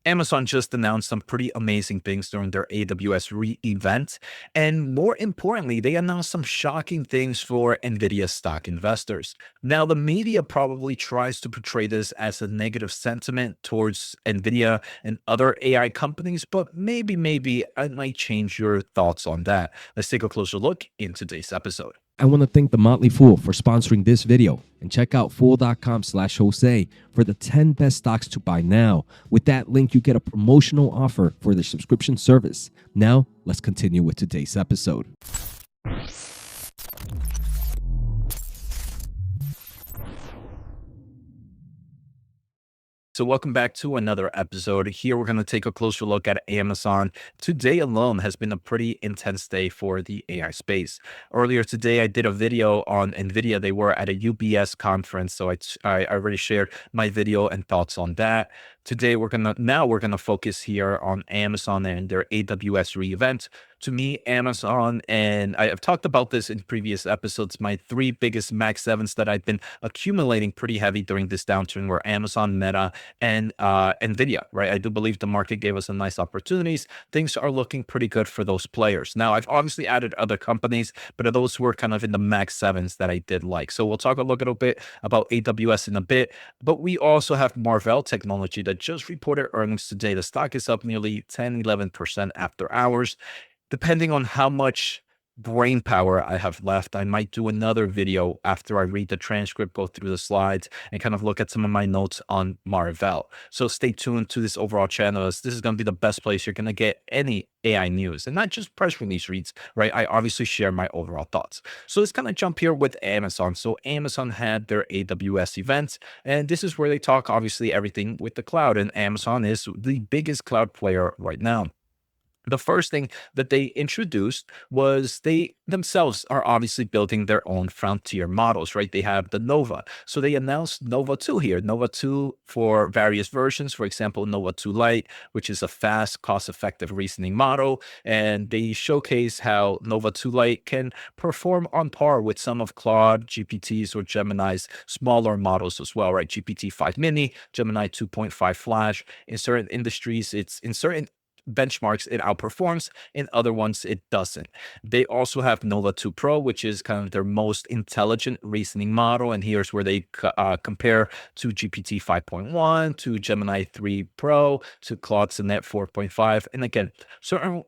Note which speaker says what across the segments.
Speaker 1: Amazon just announced some pretty amazing things during their AWS event. And more importantly, they announced some shocking things for Nvidia stock investors. Now, the media probably tries to portray this as a negative sentiment towards Nvidia and other AI companies, but maybe I might change your thoughts on that. Let's take a closer look in today's episode.
Speaker 2: I want to thank The Motley Fool for sponsoring this video, and check out fool.com/Jose for the 10 best stocks to buy now. With that link, you get a promotional offer for their subscription service. Now, let's continue with today's episode.
Speaker 1: So welcome back to another episode. Here we're going to take a closer look at Amazon. Today alone has been a pretty intense day for the AI space. Earlier today, I did a video on Nvidia. They were at a UBS conference, so I already shared my video and thoughts on that. Today we're gonna focus here on Amazon and their AWS re-event. To me, Amazon, and I have talked about this in previous episodes, my three biggest Max 7s that I've been accumulating pretty heavy during this downturn were Amazon, Meta, and Nvidia, right? I do believe the market gave us some nice opportunities. Things are looking pretty good for those players. Now, I've obviously added other companies, but those were kind of in the Max 7s that I did like. So we'll talk a little bit about AWS in a bit, but we also have Marvell Technology that just reported earnings today. The stock is up nearly 10-11% after hours. Depending on how much brain power I have left, I might do another video after I read the transcript, go through the slides, and kind of look at some of my notes on Marvell. So stay tuned to this overall channel, as this is going to be the best place you're going to get any AI news, and not just press release reads, right? I obviously share my overall thoughts. So let's kind of jump here with Amazon. So Amazon had their AWS events, and this is where they talk obviously everything with the cloud, and Amazon is the biggest cloud player right now. The first thing that they introduced was they themselves are obviously building their own frontier models, right? They have the Nova. So they announced Nova 2 here, Nova 2 for various versions. For example, Nova 2 Lite, which is a fast, cost-effective reasoning model. And they showcase how Nova 2 Lite can perform on par with some of Claude, GPT's, or Gemini's smaller models as well, right? GPT-5 Mini, Gemini 2.5 Flash. In certain industries, it's in certain benchmarks it outperforms, in other ones it doesn't. They also have Nova 2 Pro, which is kind of their most intelligent reasoning model, and here's where they compare to GPT 5.1, to Gemini 3 Pro, to Claude Sonnet 4.5. And again, certain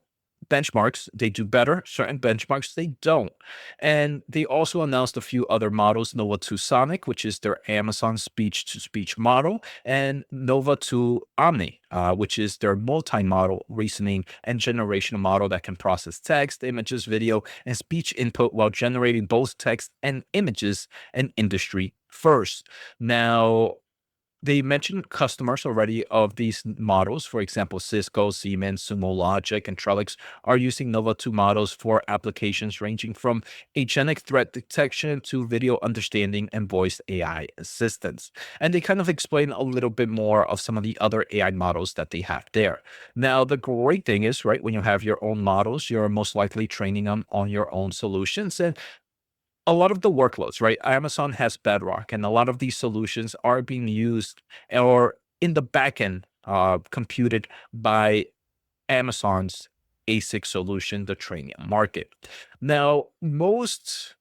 Speaker 1: benchmarks they do better, certain benchmarks they don't. And they also announced a few other models: Nova 2 Sonic, which is their Amazon speech-to-speech model, and Nova 2 Omni, which is their multi-model reasoning and generational model that can process text, images, video, and speech input while generating both text and images, and industry first. Now, they mentioned customers already of these models. For example, Cisco, Siemens, Sumo Logic, and Trellix are using Nova 2 models for applications ranging from agentic threat detection to video understanding and voice AI assistance. And they kind of explain a little bit more of some of the other AI models that they have there. Now, the great thing is, right, when you have your own models, you're most likely training them on your own solutions. And a lot of the workloads, right? Amazon has Bedrock, and a lot of these solutions are being used or in the backend computed by Amazon's ASIC solution, the Trainium market. Now, most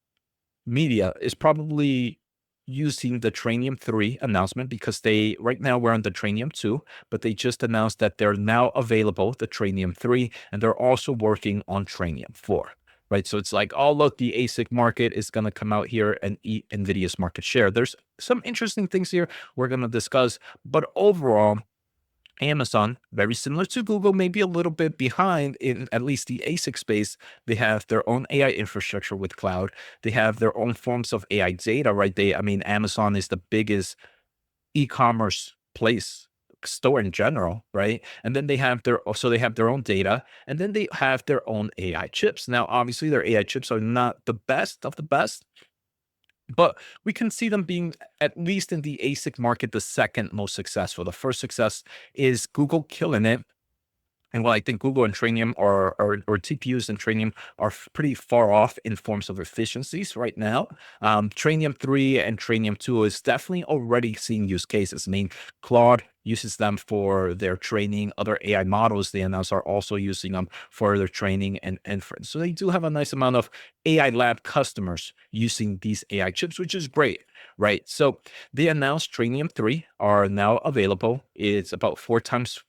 Speaker 1: media is probably using the Trainium 3 announcement because right now we're on the Trainium 2, but they just announced that they're now available, the Trainium 3, and they're also working on Trainium 4. Right. So it's like, oh, look, the ASIC market is going to come out here and eat NVIDIA's market share. There's some interesting things here we're going to discuss. But overall, Amazon, very similar to Google, maybe a little bit behind in at least the ASIC space. They have their own AI infrastructure with cloud. They have their own forms of AI data, right? Amazon is the biggest e-commerce store in general, right? And then they have their own data, and then they have their own AI chips. Now, obviously, their AI chips are not the best of the best, but we can see them being, at least in the ASIC market, the second most successful. The first success is Google killing it. And while I think Google and Trainium or TPUs and Trainium are pretty far off in forms of efficiencies right now, Trainium 3 and Trainium 2 is definitely already seeing use cases. I mean, Claude uses them for their training. Other AI models they announce are also using them for their training and inference. So they do have a nice amount of AI lab customers using these AI chips, which is great, right? So they announced Trainium 3 are now available. It's about 4 times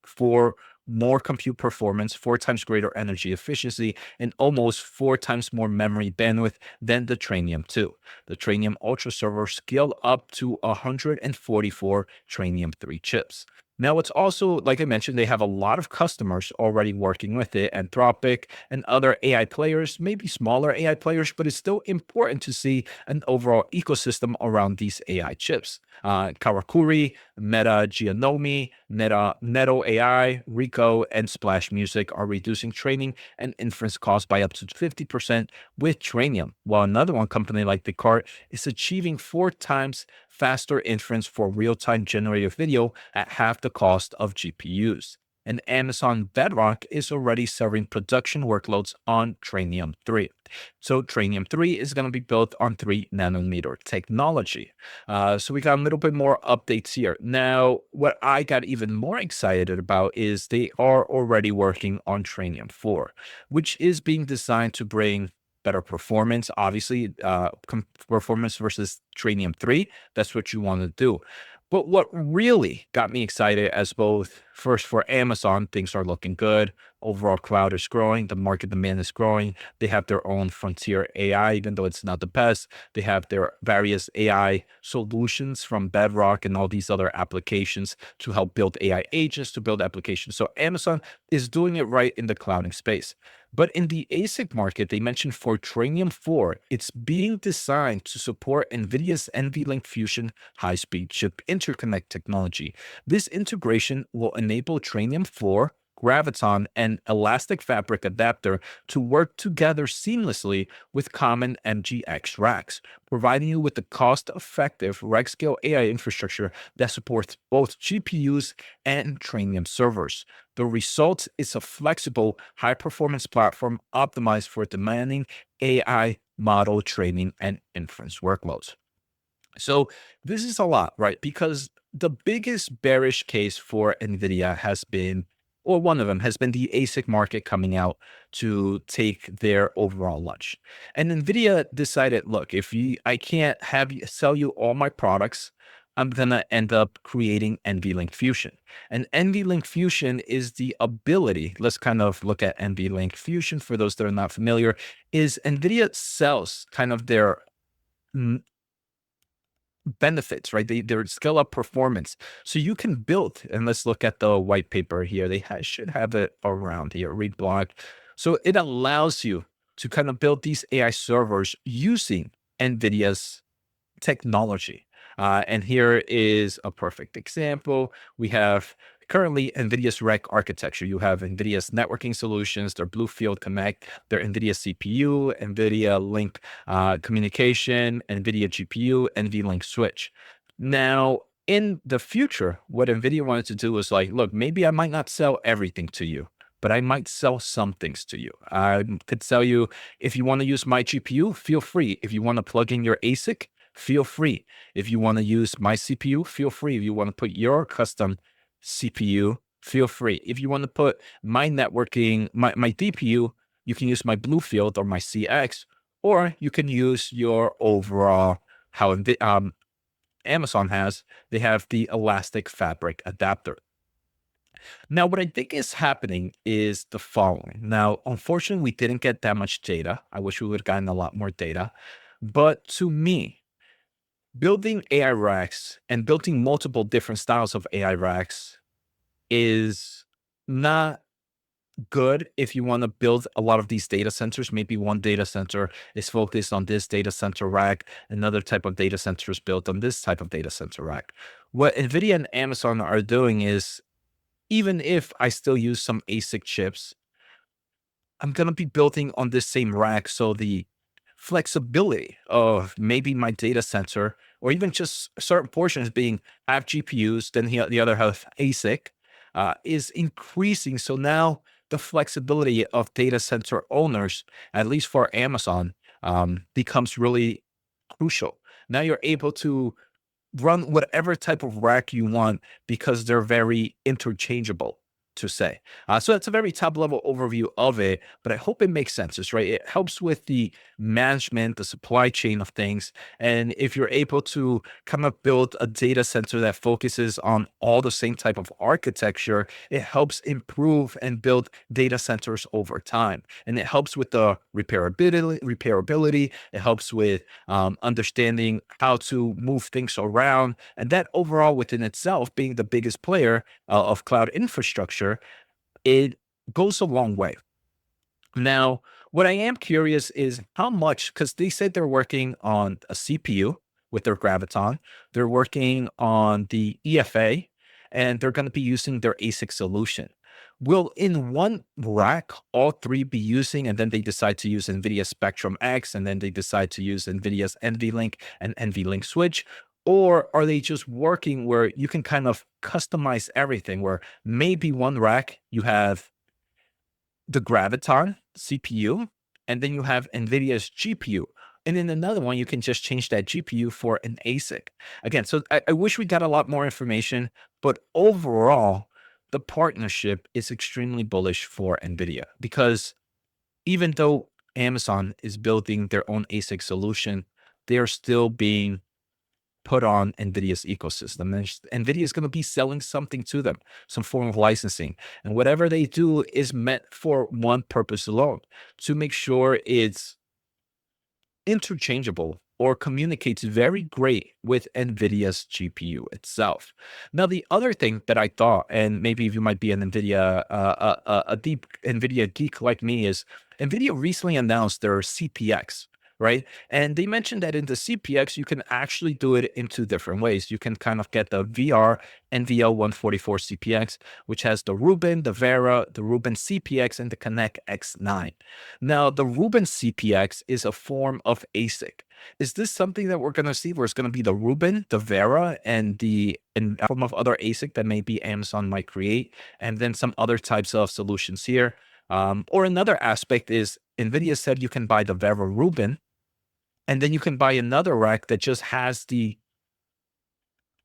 Speaker 1: for more compute performance, 4 times greater energy efficiency, and almost 4 times more memory bandwidth than the Trainium 2. The Trainium Ultra server scaled up to 144 Trainium 3 chips. Now, it's also, like I mentioned, they have a lot of customers already working with it, Anthropic and other AI players, maybe smaller AI players, but it's still important to see an overall ecosystem around these AI chips. Karakuri, Meta Geonomy, Neto AI, Rico, and Splash Music are reducing training and inference costs by up to 50% with Trainium, while another one company like Descartes is achieving 4 times faster inference for real-time generated video at half the cost of GPUs. And Amazon Bedrock is already serving production workloads on Trainium 3. So Trainium 3 is going to be built on 3 nanometer technology. So we got a little bit more updates here. Now, what I got even more excited about is they are already working on Trainium 4, which is being designed to bring better performance, obviously, performance versus Trainium 3. That's what you want to do. But what really got me excited as both first for Amazon, things are looking good. Overall cloud is growing. The market demand is growing. They have their own frontier AI, even though it's not the best. They have their various AI solutions from Bedrock and all these other applications to help build AI agents to build applications. So Amazon is doing it right in the clouding space. But in the ASIC market, they mentioned for Trainium 4, it's being designed to support NVIDIA's NVLink Fusion high-speed chip interconnect technology. This integration will enable Trainium 4, Graviton, and Elastic Fabric adapter to work together seamlessly with common MGX racks, providing you with the cost-effective rack-scale AI infrastructure that supports both GPUs and Trainium servers. The result is a flexible, high-performance platform optimized for demanding AI model training and inference workloads. So this is a lot, right? Because the biggest bearish case for NVIDIA has been, or one of them has been the ASIC market coming out to take their overall lunch. And NVIDIA decided, look, if I can't have you sell you all my products, I'm gonna end up creating NVLink Fusion. And NVLink Fusion is the ability, let's kind of look at NVLink Fusion for those that are not familiar, is NVIDIA sells kind of their benefits, right? They're scale up performance. So you can build, and let's look at the white paper here. They should have it around here, read block. So it allows you to kind of build these AI servers using NVIDIA's technology. And here is a perfect example. We have currently NVIDIA's rack architecture. You have NVIDIA's networking solutions, their Bluefield Connect, their NVIDIA CPU, NVIDIA Link communication, NVIDIA GPU, NVLink switch. Now, in the future, what NVIDIA wanted to do was like, look, maybe I might not sell everything to you, but I might sell some things to you. I could sell you, if you want to use my GPU, feel free. If you want to plug in your ASIC, feel free. If you want to use my CPU, feel free. If you want to put your custom CPU, feel free. If you want to put my networking, my DPU, you can use my Bluefield or my CX, or you can use your overall, how Amazon has, they have the Elastic Fabric adapter. Now, what I think is happening is the following. Now, unfortunately, we didn't get that much data. I wish we would have gotten a lot more data. But to me, building AI racks and building multiple different styles of AI racks is not good if you want to build a lot of these data centers. Maybe one data center is focused on this data center rack, another type of data center is built on this type of data center rack. What NVIDIA and Amazon are doing is, even if I still use some ASIC chips, I'm going to be building on this same rack. So the flexibility of maybe my data center, or even just certain portions being have GPUs, then the other have ASIC, is increasing. So now the flexibility of data center owners, at least for Amazon, becomes really crucial. Now you're able to run whatever type of rack you want because they're very interchangeable to say. So that's a very top level overview of it, but I hope it makes sense. It's right. It helps with the management, the supply chain of things. And if you're able to kind of build a data center that focuses on all the same type of architecture, it helps improve and build data centers over time. And it helps with the repairability. It helps with understanding how to move things around. And that overall within itself, being the biggest player of cloud infrastructure, it goes a long way. Now, what I am curious is how much, because they said they're working on a CPU with their Graviton, they're working on the EFA, and they're going to be using their ASIC solution. Will in one rack all three be using, and then they decide to use NVIDIA Spectrum X, and then they decide to use NVIDIA's NVLink and NVLink switch? Or are they just working where you can kind of customize everything, where maybe one rack you have the Graviton CPU, and then you have NVIDIA's GPU. And in another one, you can just change that GPU for an ASIC. Again, so I wish we got a lot more information, but overall, the partnership is extremely bullish for NVIDIA because even though Amazon is building their own ASIC solution, they are still being put on NVIDIA's ecosystem. And NVIDIA is going to be selling something to them, some form of licensing. And whatever they do is meant for one purpose alone, to make sure it's interchangeable or communicates very great with NVIDIA's GPU itself. Now, the other thing that I thought, and maybe if you might be an NVIDIA, a deep NVIDIA geek like me, is NVIDIA recently announced their CPX, right? And they mentioned that in the CPX, you can actually do it in two different ways. You can kind of get the VR NVL 144 CPX, which has the Rubin, the Vera, the Rubin CPX, and the Connect X9. Now, the Rubin CPX is a form of ASIC. Is this something that we're going to see where it's going to be the Rubin, the Vera, and the form of other ASIC that maybe Amazon might create, and then some other types of solutions here? Or another aspect is NVIDIA said you can buy the Vera Rubin, and then you can buy another rack that just has the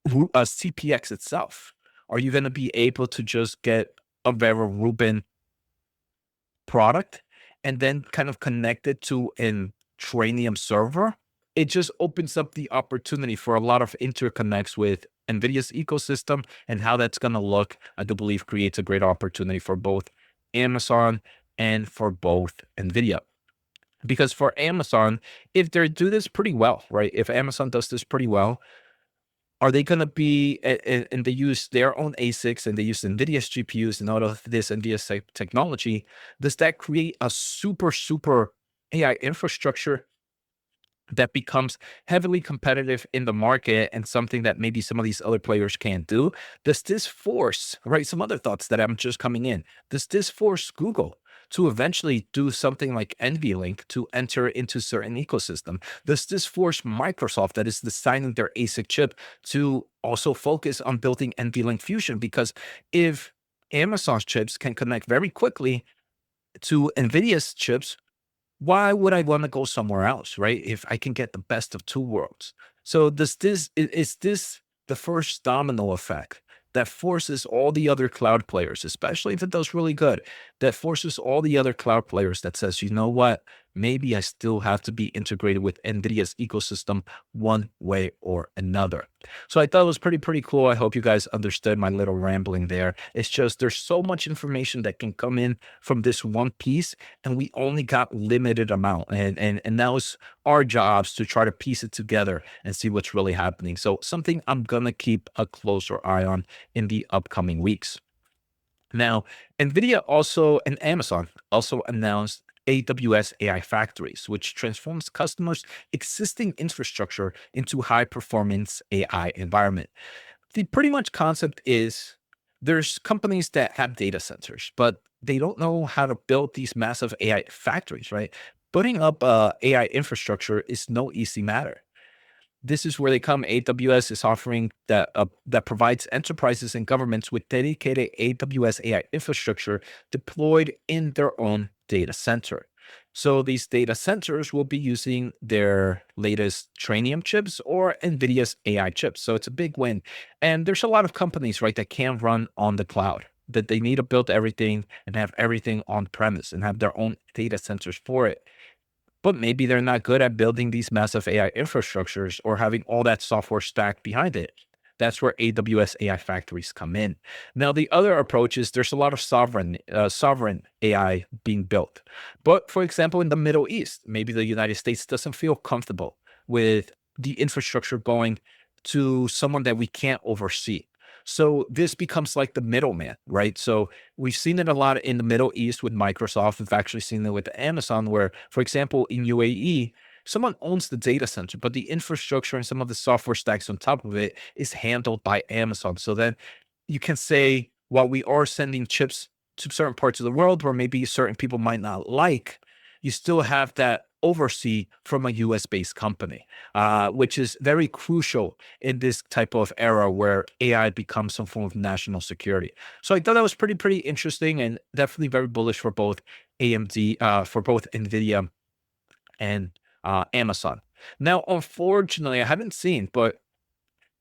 Speaker 1: CPX itself. Are you going to be able to just get a Vera Rubin product and then kind of connect it to an Trainium server? It just opens up the opportunity for a lot of interconnects with NVIDIA's ecosystem, and how that's going to look, I do believe, creates a great opportunity for both Amazon and for both NVIDIA. Because for Amazon, if they do this pretty well, right? If Amazon does this pretty well, are they going to be, and they use their own ASICs and they use NVIDIA's GPUs and all of this NVIDIA technology, does that create a super, super AI infrastructure that becomes heavily competitive in the market and something that maybe some of these other players can't do? Does this force, right? Some other thoughts that I'm just coming in. Does this force Google to eventually do something like NVLink to enter into certain ecosystem? Does this force Microsoft, that is designing their ASIC chip, to also focus on building NVLink Fusion? Because if Amazon's chips can connect very quickly to NVIDIA's chips, why would I want to go somewhere else, right? If I can get the best of two worlds. So is this the first domino effect that forces all the other cloud players, especially if it does really good, that forces all the other cloud players that says, you know what, maybe I still have to be integrated with NVIDIA's ecosystem one way or another. So I thought it was pretty cool. I hope you guys understood my little rambling there. It's just there's so much information that can come in from this one piece, and we only got limited amount. And now it's our jobs to try to piece it together and see what's really happening. So something I'm gonna keep a closer eye on in the upcoming weeks. Now, NVIDIA also and Amazon also announced AWS AI Factories, which transforms customers' existing infrastructure into high performance AI environment. The pretty much concept is there's companies that have data centers, but they don't know how to build these massive AI factories, right? Putting up AI infrastructure is no easy matter. This is where they come. AWS is offering that provides enterprises and governments with dedicated AWS AI infrastructure deployed in their own data center. So these data centers will be using their latest Trainium chips or Nvidia's AI chips. So it's a big win. And there's a lot of companies, right, that can't run on the cloud, that they need to build everything and have everything on premise and have their own data centers for it. But maybe they're not good at building these massive AI infrastructures or having all that software stack behind it. That's where AWS AI factories come in. Now, the other approach is there's a lot of sovereign AI being built. But for example, in the Middle East, maybe the United States doesn't feel comfortable with the infrastructure going to someone that we can't oversee. So this becomes like the middleman, right? So we've seen it a lot in the Middle East with Microsoft. We've actually seen it with Amazon, where, for example, in UAE, someone owns the data center, but the infrastructure and some of the software stacks on top of it is handled by Amazon. So then you can say, while we are sending chips to certain parts of the world where maybe certain people might not like, you still have that oversee from a US based company, which is very crucial in this type of era where AI becomes some form of national security. So I thought that was pretty interesting and definitely very bullish for both AMD, for both Nvidia and Amazon. Now, unfortunately, I haven't seen, but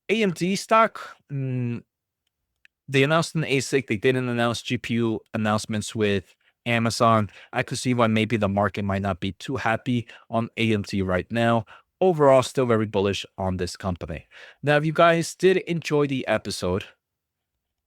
Speaker 1: AMD stock, they announced an ASIC. They didn't announce GPU announcements with Amazon. I could see why maybe the market might not be too happy on AMD right now. Overall, still very bullish on this company. Now, if you guys did enjoy the episode,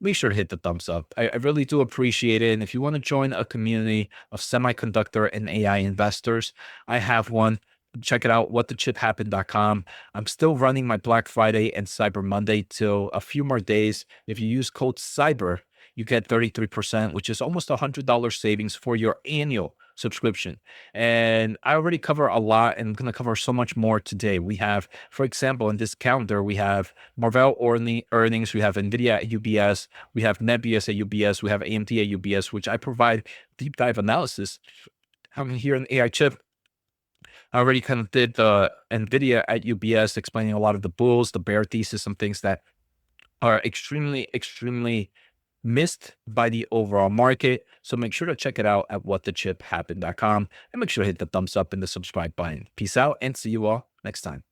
Speaker 1: make sure to hit the thumbs up. I really do appreciate it. And if you want to join a community of semiconductor and AI investors, I have one. Check it out, whatthechipHappened.com. I'm still running my Black Friday and Cyber Monday till a few more days. If you use code CYBER, you get 33%, which is almost $100 savings for your annual subscription. And I already cover a lot and I'm going to cover so much more today. We have, for example, in this calendar, we have Marvell earnings, we have Nvidia at UBS, we have Nebius at UBS, we have AMD at UBS, which I provide deep dive analysis. I'm here in AI chip. I already kind of did the Nvidia at UBS, explaining a lot of the bulls, the bear thesis, some things that are extremely missed by the overall market. So make sure to check it out at whatthechipHappened.com and make sure to hit the thumbs up and the subscribe button. Peace out and see you all next time.